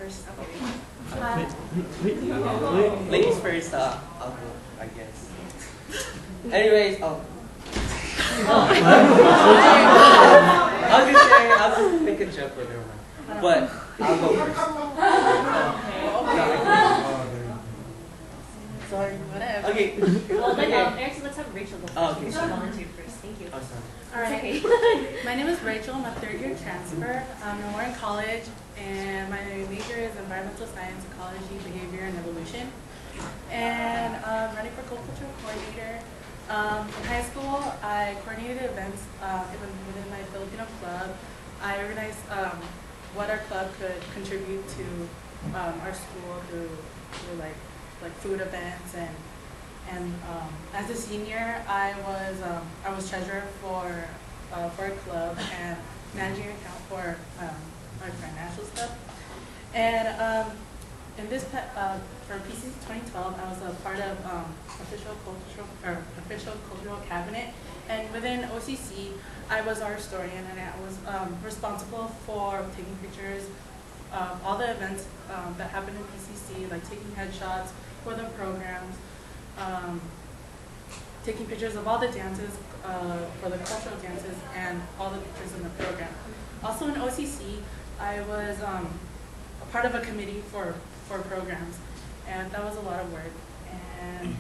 first. Ladies first, I'll go, I guess. Anyways, I was gonna say, I'll just make a joke with her, but I'll go first. Sorry. Whatever. Okay. Well, then, Okay. Eric, let's have Rachel go first. Oh, okay. She volunteered first. Thank you. Oh, sorry. All right. Okay. My name is Rachel. I'm a third-year transfer. I'm in Warren College, and my major is environmental science, ecology, behavior, and evolution. And I'm running for cultural coordinator. In high school, I coordinated events within my Filipino club. I organized what our club could contribute to our school through like food events and as a senior, I was treasurer for a club and managing account for our financial stuff. And in this for PCC 2012, I was a part of official cultural cabinet, and within OCC, I was our historian, and I was responsible for taking pictures of all the events that happened in PCC, like taking headshots for the programs. Taking pictures of all the dances, for the cultural dances, and all the pictures in the program. Also in OCC, I was a part of a committee for programs, and that was a lot of work. And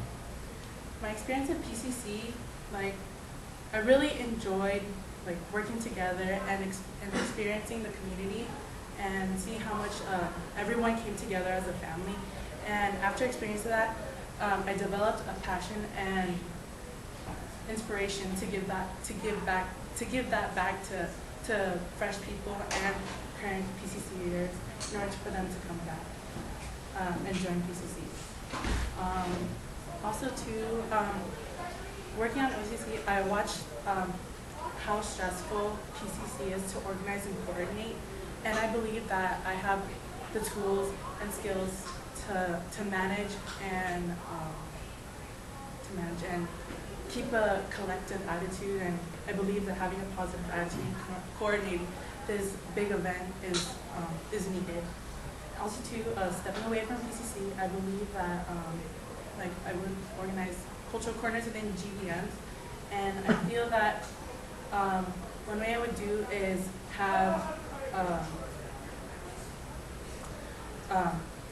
my experience at PCC, like, I really enjoyed like working together and experiencing the community and see how much everyone came together as a family. And after experiencing that, I developed a passion and inspiration to give that back to fresh people and current PCC leaders in order for them to come back and join PCC. Also, too, working on OCC, I watched how stressful PCC is to organize and coordinate, and I believe that I have the tools and skills to manage and keep a collective attitude, and I believe that having a positive attitude and coordinating this big event is needed. Also, too, stepping away from PCC, I believe that like I would organize cultural corners within GBMs, and I feel that one way I would do is have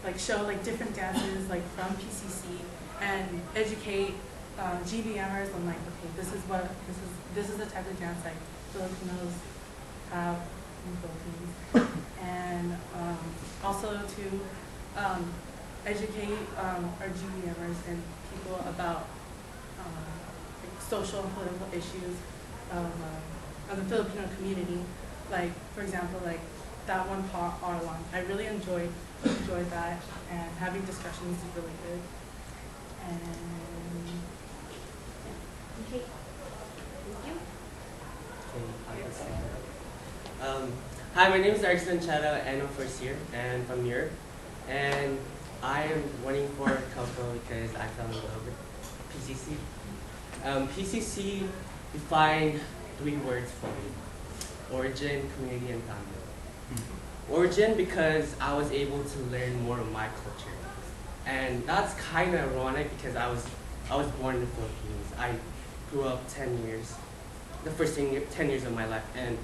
like show like different dances like from PCC and educate GBMers on like, okay, this is the type of dance like Filipinos have in the Philippines, and also to educate our GBMers and people about like social and political issues of the Filipino community. Like, for example, like that one part R1. I really enjoyed that, and having discussions is really good. And Okay. Thank you. Hi, my name is Eric Sanchada, and I'm first year, and from Europe. And I am running for Coco because I fell in love with PCC. PCC defined 3 words for me: origin, community, and family. Origin, because I was able to learn more of my culture, and that's kind of ironic because I was born in the Philippines. I grew up 10 years, the first 10 years of my life, and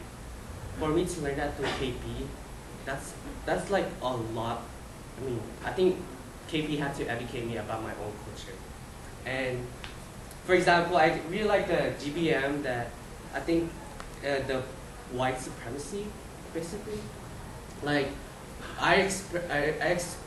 for me to learn that through KP, that's like a lot. I mean, I think KP had to educate me about my own culture. And for example, I really like the GBM that I think the white supremacy, basically. Like, I experienced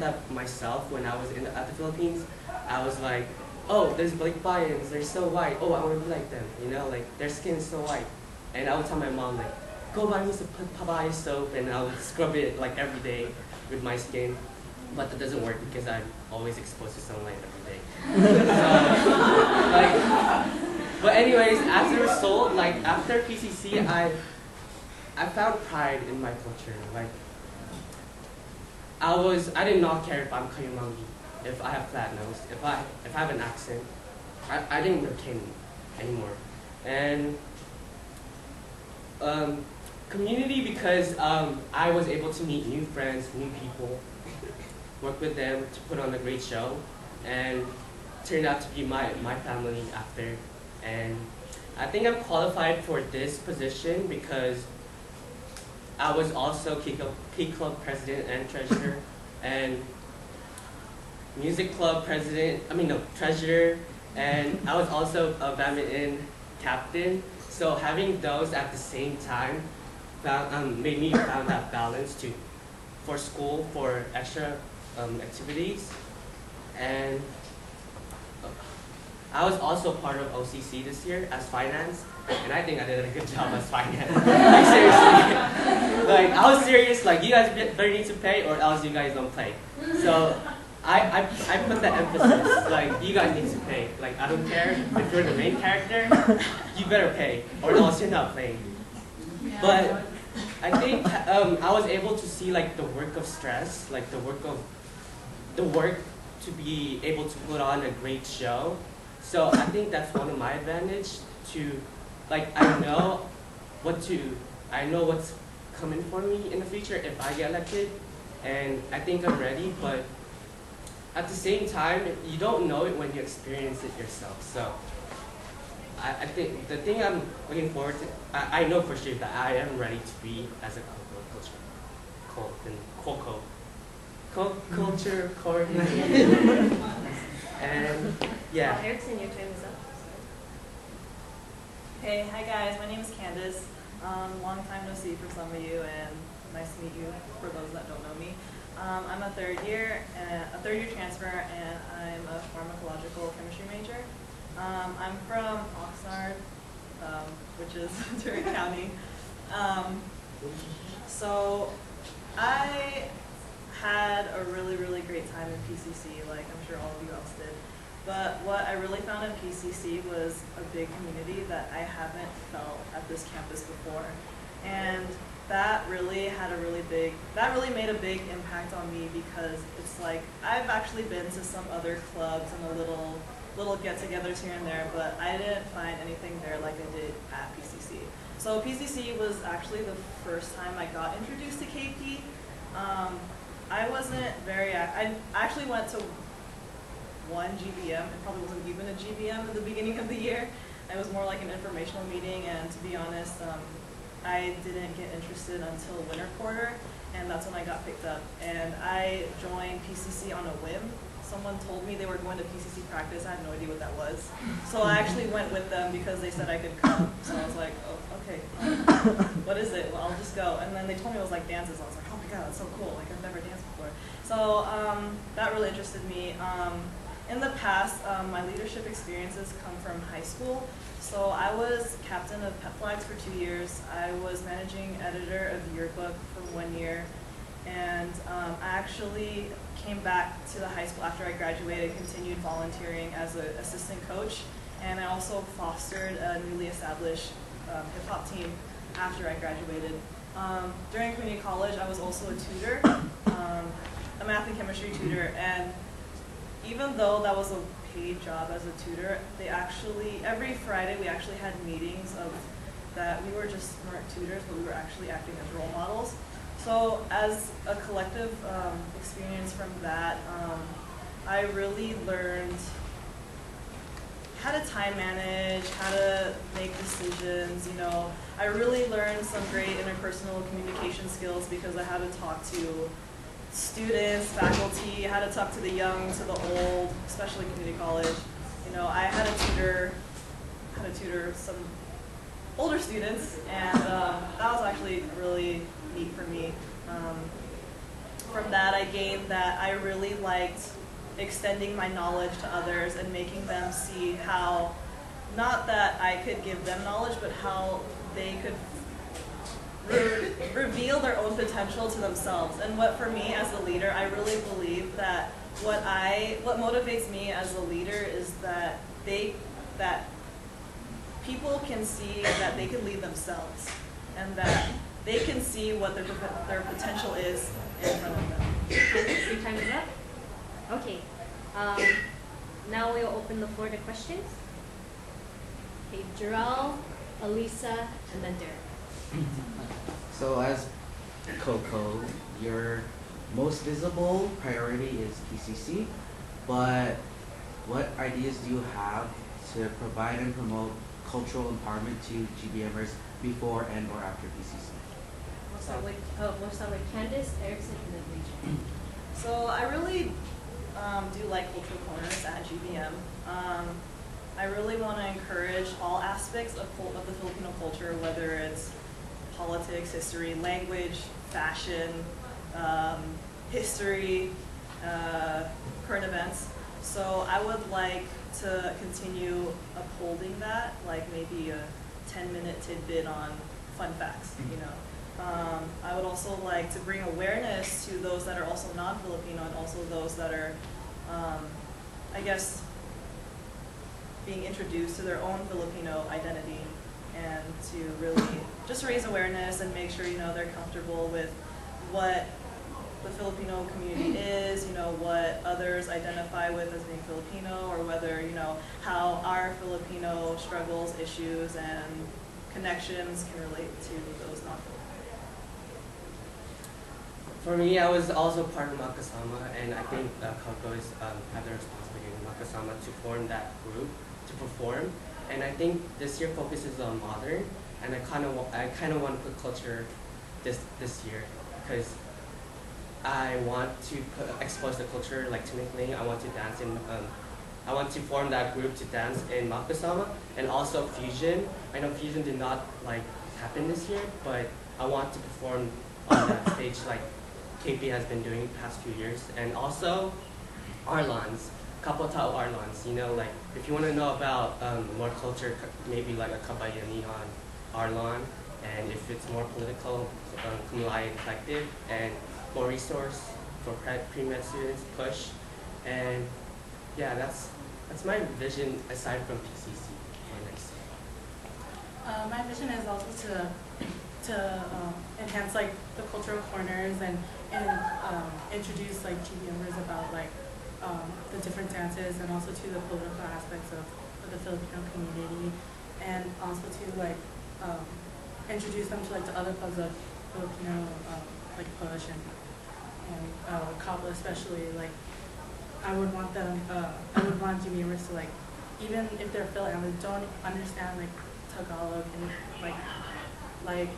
that myself when I was at the Philippines. I was like, oh, there's Balikbayans, they're so white. Oh, I want to be like them, you know, like their skin is so white. And I would tell my mom, like, go buy me some papaya soap, and I would scrub it like every day with my skin. But that doesn't work because I'm always exposed to sunlight every day. But anyways, as a result, like after PCC, I found pride in my culture. Like, I did not care if I'm Kayumangi, if I have flat nose, if I have an accent. I didn't care anymore. And Community because I was able to meet new friends, new people, work with them to put on a great show, and turned out to be my family after. And I think I'm qualified for this position because I was also Key Club president and treasurer, and music club treasurer, and I was also a badminton captain. So having those at the same time made me found that balance for school, for extra activities, and I was also part of OCC this year as finance, and I think I did a good job as finance. Like seriously, like I was serious. Like you guys better need to pay, or else you guys don't play. So I put the emphasis. Like you guys need to pay. Like I don't care if you're the main character, you better pay, or else you're not playing. But I think I was able to see like the work of stress, like the work to be able to put on a great show. So I think that's one of my advantage to, like I know what's coming for me in the future if I get elected, and I think I'm ready. But at the same time, you don't know it when you experience it yourself. So I think the thing I'm looking forward to, I know for sure that I am ready to be as a culture coordinator. And yeah. Erickson, your time is up. Hey, hi guys, my name is Candace. Long time no see for some of you, and nice to meet you for those that don't know me. I'm a third year transfer, and I'm a pharmacological chemistry major. I'm from Oxnard, which is Turner County. So I had a really, really great time in PCC, like I'm sure all of you else did. But what I really found in PCC was a big community that I haven't felt at this campus before. And that really made a big impact on me, because it's like, I've actually been to some other clubs and little get-togethers here and there, but I didn't find anything there like I did at PCC. So PCC was actually the first time I got introduced to KP. I actually went to one GBM. It probably wasn't even a GBM at the beginning of the year. It was more like an informational meeting, and to be honest, I didn't get interested until winter quarter, and that's when I got picked up. And I joined PCC on a whim. Someone told me they were going to PCC practice. I had no idea what that was. So I actually went with them because they said I could come. So I was like, oh, okay, what is it? Well, I'll just go. And then they told me it was like dances. I was like, oh my God, that's so cool. Like, I've never danced before. So that really interested me. In the past, my leadership experiences come from high school. So I was captain of Pet Flags for 2 years. I was managing editor of the yearbook for 1 year. And I actually came back to the high school after I graduated, continued volunteering as an assistant coach, and I also fostered a newly established hip-hop team after I graduated. During community college, I was also a tutor, a math and chemistry tutor, and even though that was a paid job as a tutor, every Friday we actually had meetings of that we were just smart tutors, but we were actually acting as role models. So as a collective experience from that, I really learned how to time manage, how to make decisions, you know. I really learned some great interpersonal communication skills because I had to talk to students, faculty, how to talk to the young, to the old, especially community college. You know, I had to tutor some older students, and that was actually really neat for me. From that, I gained that I really liked extending my knowledge to others and making them see how, not that I could give them knowledge, but how they could reveal their own potential to themselves. And what for me as a leader, I really believe that what motivates me as a leader is that people can see that they can lead themselves, and that they can see what their potential is in front of them. Your time is up. Okay. Now we'll open the floor to questions. Okay, Jarrell, Elisa, and then Derek. So as Coco, your most visible priority is PCC, but what ideas do you have to provide and promote cultural empowerment to GBMers before and or after PCC? We'll start with Candace, Erickson, and then Rachel. So I really do like cultural corners at GBM. I really want to encourage all aspects of the Filipino culture, whether it's politics, history, language, fashion, history, current events. So I would like to continue upholding that, like maybe a 10-minute tidbit on fun facts, you know. I would also like to bring awareness to those that are also non-Filipino and also those that are, I guess, being introduced to their own Filipino identity, and to really just raise awareness and make sure, you know, they're comfortable with what the Filipino community is, you know, what others identify with as being Filipino, or whether, you know, how our Filipino struggles, issues, and connections can relate to those non-Filipino. For me, I was also part of Makasama, and I think Coco is have the responsibility in Makasama to form that group to perform. And I think this year focuses on modern, and I kind of want to put culture this year, because I want to expose the culture like technically. I want to dance in. I want to form that group to dance in Makasama, and also fusion. I know fusion did not like happen this year, but I want to perform on that stage like KP has been doing the past few years, and also Arlans, Kapwa Tao Arlans. You know, like if you want to know about more culture, maybe like a Kabayani on Arlan, and if it's more political, Kumlai Collective, and more resource for pre-med students, push, and yeah, that's my vision aside from PCC for next year. My vision is also to enhance like the cultural corners and introduce like GBMers about like the different dances, and also to the political aspects of the Filipino community, and also to like introduce them to like the other clubs of Filipino like push and Kapwa especially. Like I would want them, I would want GBMers to like, even if they're Fil-Am, don't understand like Tagalog, and like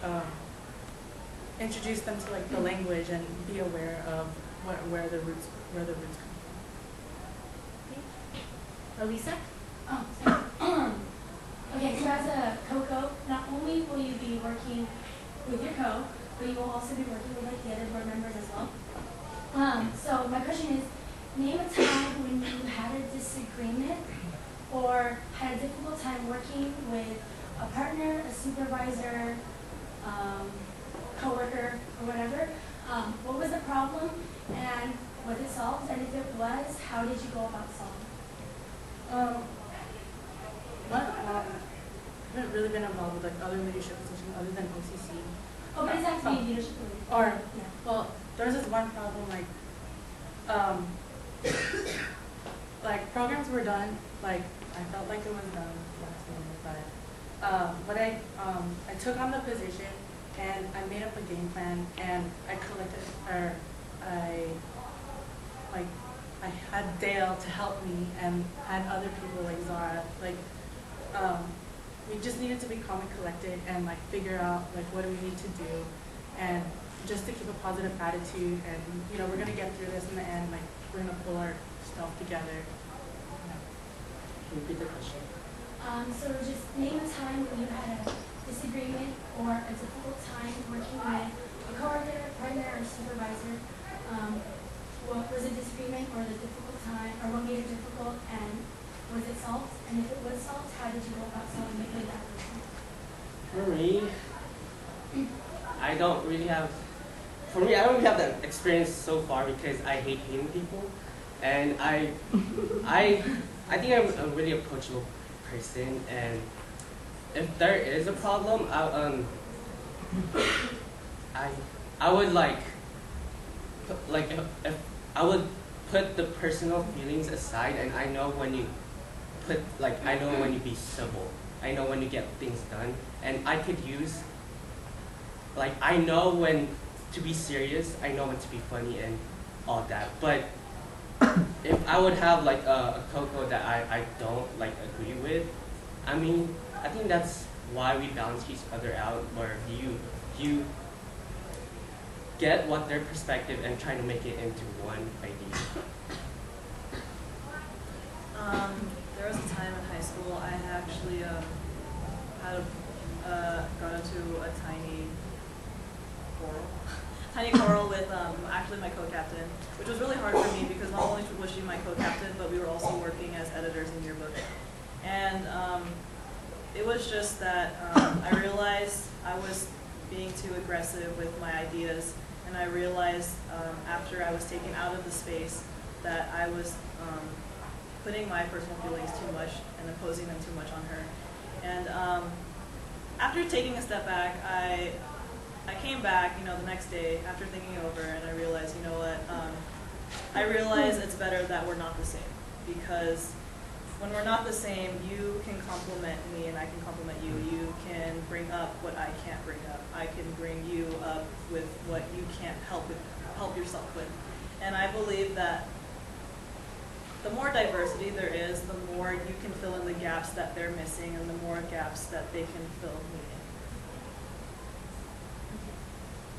introduce them to like the language and be aware of where the roots come from. Elisa? Oh, sorry. Okay, so as a co-co, not only will you be working with your co, but you will also be working with like the other board members as well. So my question is, name a time when you had a disagreement or had a difficult time working with a partner, a supervisor, coworker, or whatever. What was the problem, and was it solved? And if it was, how did you go about solving it? I haven't really been involved with like other leadership positions other than OCC. Oh, but it doesn't have to be leadership related. Or Yeah. well, there was this one problem like like programs were done, like I felt like it was done last minute, but I took on the position and I made up a game plan, and I collected, or I had Dale to help me, and had other people like Zara, like we just needed to be calm and collected and like figure out like what do we need to do, and just to keep a positive attitude, and you know, we're gonna get through this in the end, like we're gonna pull our stuff together. Can you repeat the question? So just name a time when you had a disagreement or a difficult time working with a coworker, partner, or supervisor. What was a disagreement or the difficult time, or what made it difficult, and was it solved? And if it was solved, how did you go about solving it with that person? For me, I don't really have that experience so far, because I hate hating people, and I think I'm a really approachable person, and if there is a problem, I would if I would put the personal feelings aside, and I know when you be civil. I know when you get things done, and I could use like I know when to be serious, I know when to be funny and all that. But if I would have like a Coco that I don't like agree with, I mean, I think that's why we balance each other out, where you get what their perspective and try to make it into one idea. There was a time in high school I actually got into a tiny quarrel with actually my co-captain, which was really hard for me because not only was she my co-captain, but we were also working as editors in yearbook. And it was just that I realized I was being too aggressive with my ideas, and I realized after I was taken out of the space that I was putting my personal feelings too much and imposing them too much on her. And after taking a step back, I came back, the next day after thinking it over, and I realized, I realize it's better that we're not the same, because when we're not the same, you can compliment me and I can compliment you. You can bring up what I can't bring up. I can bring you up with what you can't help yourself with. And I believe that the more diversity there is, the more you can fill in the gaps that they're missing and the more gaps that they can fill me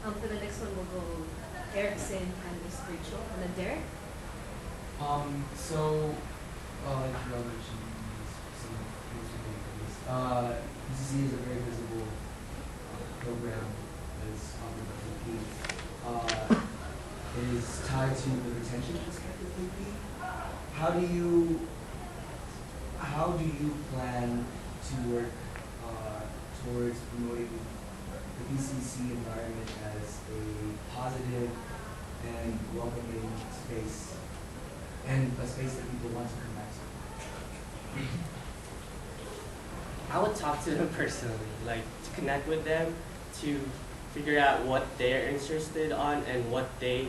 in. For the next one, we'll go Erickson and Miss Rachel, and then Derek. Like Joel mentioned, some PCC is a very visible program that is offered by PP. It is tied to the retention aspect of PP. How do you plan to work towards promoting the PCC environment as a positive and welcoming space, and a space that people want to come back to? I would talk to them personally, like to connect with them, to figure out what they're interested on and what they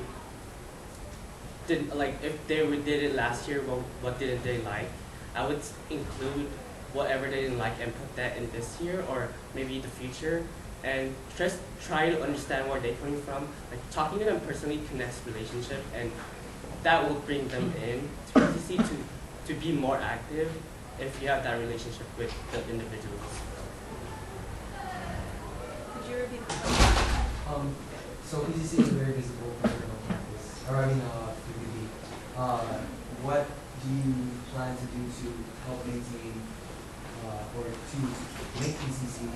did, like if they did it last year, what did they like. I would include whatever they didn't like and put that in this year or maybe the future, and just try to understand where they're coming from. Like talking to them personally connects relationship, and that will bring them in to PCC to be more active if you have that relationship with the individuals. Could you repeat the question? So PCC is a very visible professional campus, or community. What do you plan to do to help maintain or to make PCC a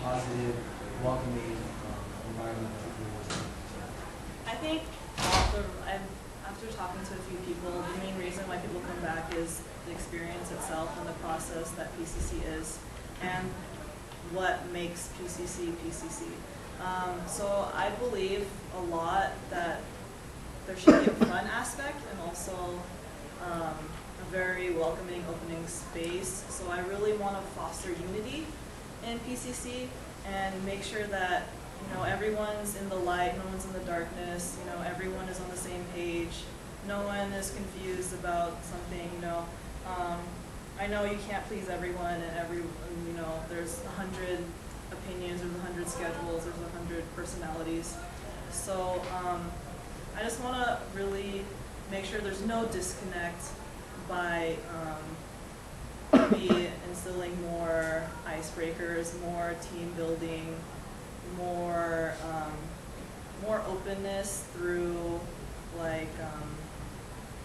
positive, welcoming environment for people? I think after talking to a few people, the main reason why people come back is the experience itself and the process that PCC is, and what makes PCC PCC. So I believe a lot that there should be a fun aspect and also a very welcoming, opening space. So I really want to foster unity in PCC and make sure that everyone's in the light, no one's in the darkness, everyone is on the same page, no one is confused about something, I know you can't please everyone and there's 100 opinions, there's 100 schedules, there's 100 personalities. So I just want to really make sure there's no disconnect by maybe instilling more icebreakers, more team building, more openness through like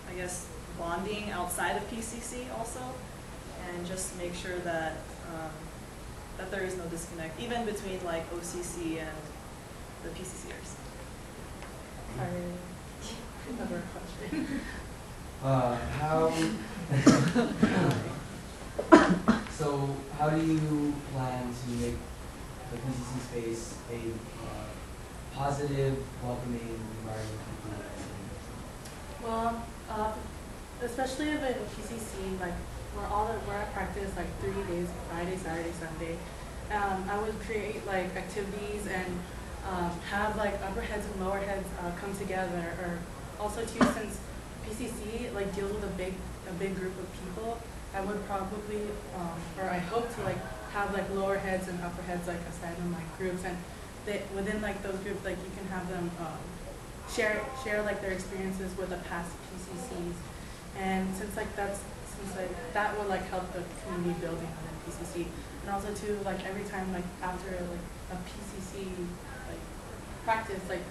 I guess bonding outside of PCC also, and just make sure that that there is no disconnect even between like OCC and the PCCers. Another question. How do you plan to make the PCC space a positive, welcoming environment for people? Well, especially in the PCC, like we're at practice like 3 days, Friday, Saturday, Sunday. I would create like activities and have like upper heads and lower heads come together, or also too, since PCC like deals with a big group of people, I would probably or I hope to like have like lower heads and upper heads like assigned in like groups and within like those groups, like you can have them share like their experiences with the past PCCs, and since that will like help the community building within PCC, and also too like every time like after like a PCC like practice, like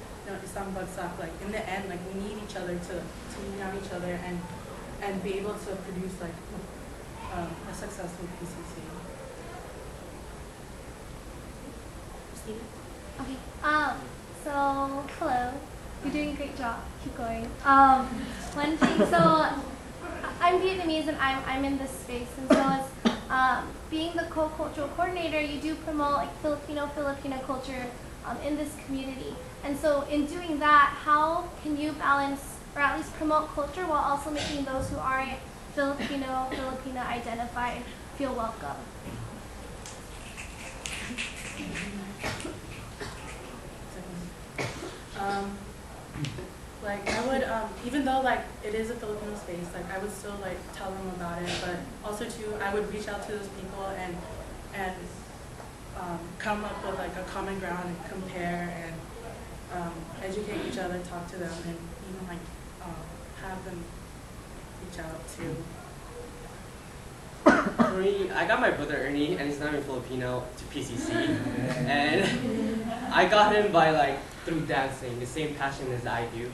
some bug stuff, like in the end, like we need each other to lean on each other and be able to produce like a successful PCC. Christina? Okay. So hello. You're doing a great job. Keep going. One thing. So I'm Vietnamese and I'm in this space, and so as being the co-cultural coordinator, you do promote like Filipino culture in this community. And so in doing that, how can you balance or at least promote culture while also making those who aren't Filipino identified feel welcome? Like I would, even though like it is a Filipino space, like I would still like tell them about it, but also too, I would reach out to those people and come up with like a common ground and compare and educate each other, talk to them, and even like have them reach out to. For me, I got my brother Ernie, and he's not even Filipino, to PCC, and I got him by like through dancing, the same passion as I do.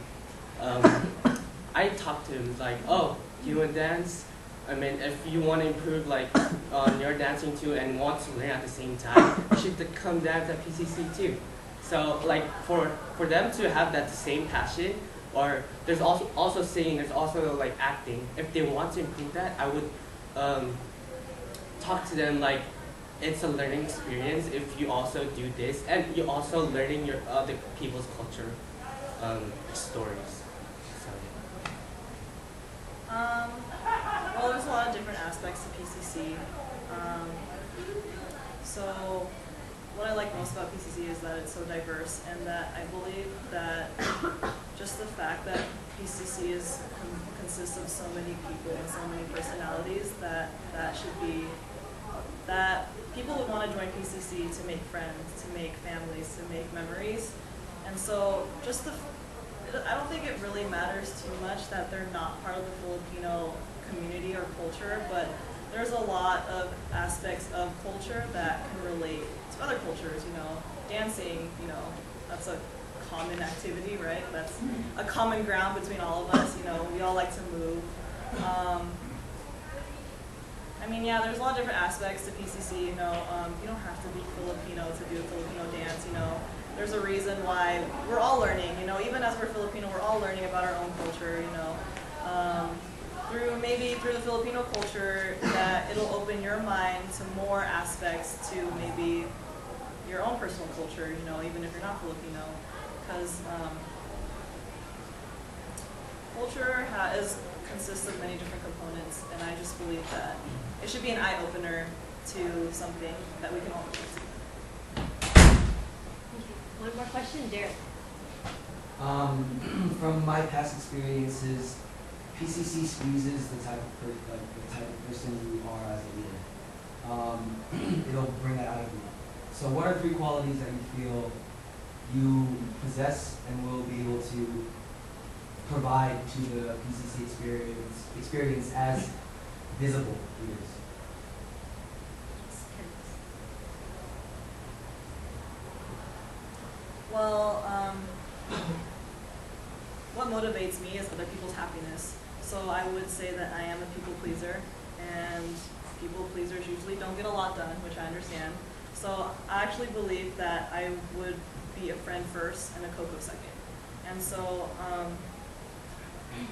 I talked to him like, oh, you want to dance? I mean, if you want to improve like on your dancing too and want to learn at the same time, you should come dance at PCC too. So like for them to have that same passion, or there's also singing, there's also like acting. If they want to improve that, I would talk to them like it's a learning experience if you also do this, and you're also learning your other people's culture stories. So. Well, there's a lot of different aspects to PCC. So what I like most about PCC is that it's so diverse, and that I believe that just the fact that PCC consists of so many people and so many personalities, that people would want to join PCC to make friends, to make families, to make memories. And so I don't think it really matters too much that they're not part of the Filipino community or culture, but there's a lot of aspects of culture that can relate to other cultures, dancing, that's a common activity, right? That's a common ground between all of us, we all like to move. I mean, yeah, there's a lot of different aspects to PCC, you don't have to be Filipino to do a Filipino dance, There's a reason why we're all learning, even as we're Filipino, we're all learning about our own culture, through the Filipino culture, that it'll open your mind to more aspects to maybe your own personal culture, even if you're not Filipino, because culture consists of many different components, and I just believe that it should be an eye-opener to something that we can all relate to. One more question, Derek. From my past experiences, PCC squeezes the type of person you are as a leader. It'll bring that out of you. So what are 3 qualities that you feel you possess and will be able to provide to the PCC experience as visible leaders? Well, what motivates me is other people's happiness. So I would say that I am a people pleaser, and people pleasers usually don't get a lot done, which I understand. So I actually believe that I would be a friend first and a Coco second. And so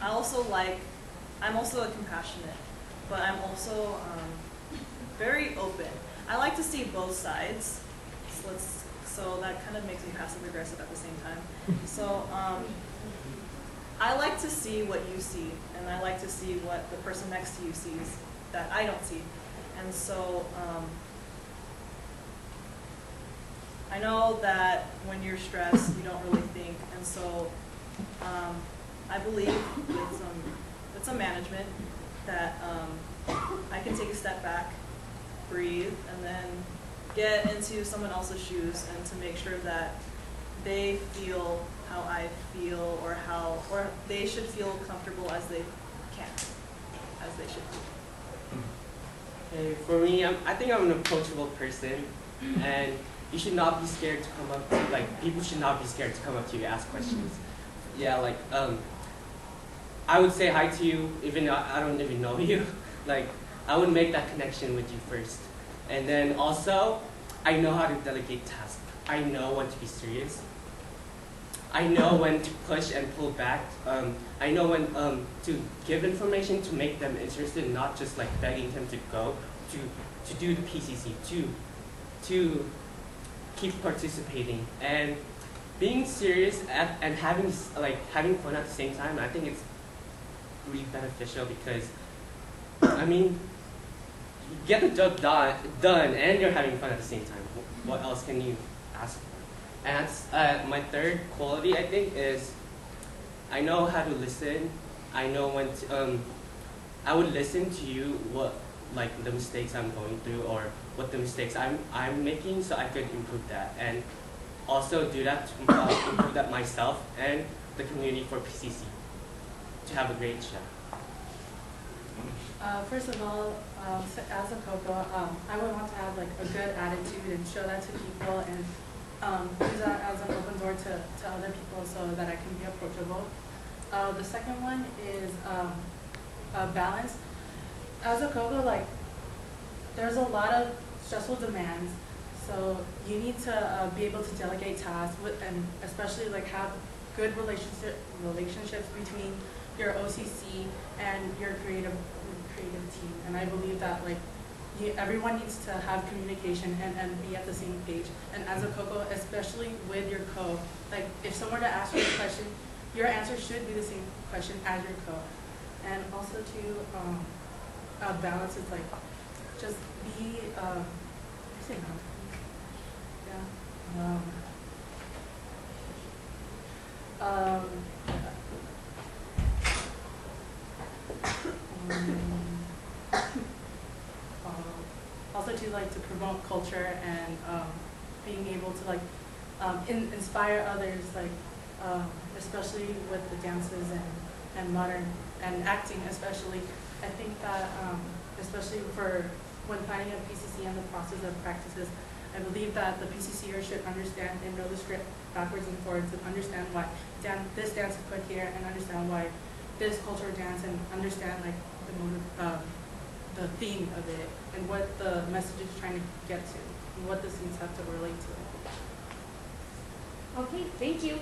I'm also a compassionate, but I'm also very open. I like to see both sides. So that kind of makes me passive aggressive at the same time. So I like to see what you see, and I like to see what the person next to you sees that I don't see. And so I know that when you're stressed, you don't really think. And so I believe with some management that I can take a step back, breathe, and then get into someone else's shoes and to make sure that they feel how I feel, or they should feel comfortable as they can, as they should be. Okay, for me, I think I'm an approachable person, and you should not be scared to come up to, like, people should not be scared to come up to you and ask questions. Yeah, like, I would say hi to you even though I don't even know you. Like, I would make that connection with you first. And then also, I know how to delegate tasks. I know when to be serious. I know when to push and pull back. I know when to give information to make them interested, not just like begging them to go, to do the PCC, to keep participating. And being serious and having fun at the same time, I think it's really beneficial because, I mean, you get the job done and you're having fun at the same time. What else can you ask for? And that's, my third quality, I think, is I know how to listen. I know when to, I would listen to you, like the mistakes I'm going through or what the mistakes I'm making, so I could improve that. And also do that to improve that myself and the community for PCC to have a great show. First of all, as a Coco, I would want to have like a good attitude and show that to people, and use that as an open door to other people so that I can be approachable. The second one is balance. As a Coco, like, there's a lot of stressful demands, so you need to be able to delegate tasks and especially like have good relationships between your OCC and your creative team. And I believe that like everyone needs to have communication and be at the same page. And as a Coco, especially with your co, like if someone were to ask you a question, your answer should be the same question as your co. And also to balance is like just be say no. Yeah. Also to like to promote culture and being able to like inspire others, like especially with the dances and modern and acting especially. I think that especially for when planning a PCC and the process of practices, I believe that the PCCer should understand and know the script backwards and forwards and understand why this dance is put here and understand why this cultural dance, and understand like the theme of it and what the message is trying to get to and what the scenes have to relate to. Okay, thank you.